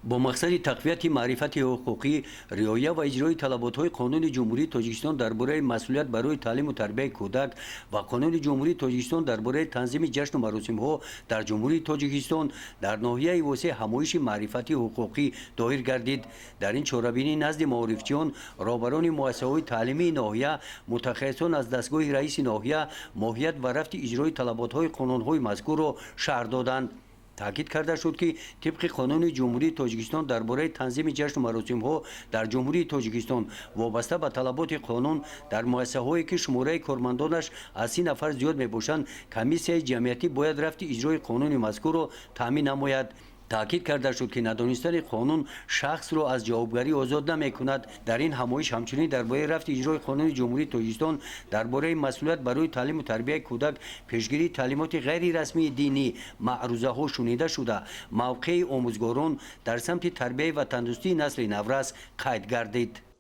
با مقصد تقویت معرفت حقوقی، رعایت و اجرای طلبات‌های قانون جمهوری تاجیکستان درباره مسئولیت برای تعلیم و تربیت کودک و قانون جمهوری تاجیکستان درباره تنظیم جشن و مراسم‌ها در جمهوری تاجیکستان در ناحیه واسع همایش معرفت حقوقی دایر گردید. در این چهاربینی نزد معارفچیان، رهبران مؤسسه‌های تعلیمی ناحیه، متخصصان از دستگاه رئیس ناحیه، ماهیت و رفت اجرای طلبات‌های قانون‌های مذکور را شرح دادند. تاکید کرده شد که طبق قانون جمهوری تاجیکستان درباره تنظیم جشن و مراسم‌ها در جمهوری تاجیکستان وابسته به طلبات قانون در مؤسسه‌هایی که شماره کارمندانش از 30 نفر زیاد میباشند، کمیسیای جمعیتی باید رفت اجرای قانون مذکور را تامین نماید. تاکید کرده شد که ندانستن قانون شخص را از جوابگری آزاد نمی‌کند. در این همایش همچنین درباره رفت اجرای قانون جمهوری تاجیکستان درباره مسئولیت برای تعلیم و تربیت کودک، پیشگیری تعلیمات غیر رسمی دینی، معروضه‌ها شنیده شده، موقع آموزگاران در سمت تربیت و تندرستی نسل نورس قید گردید.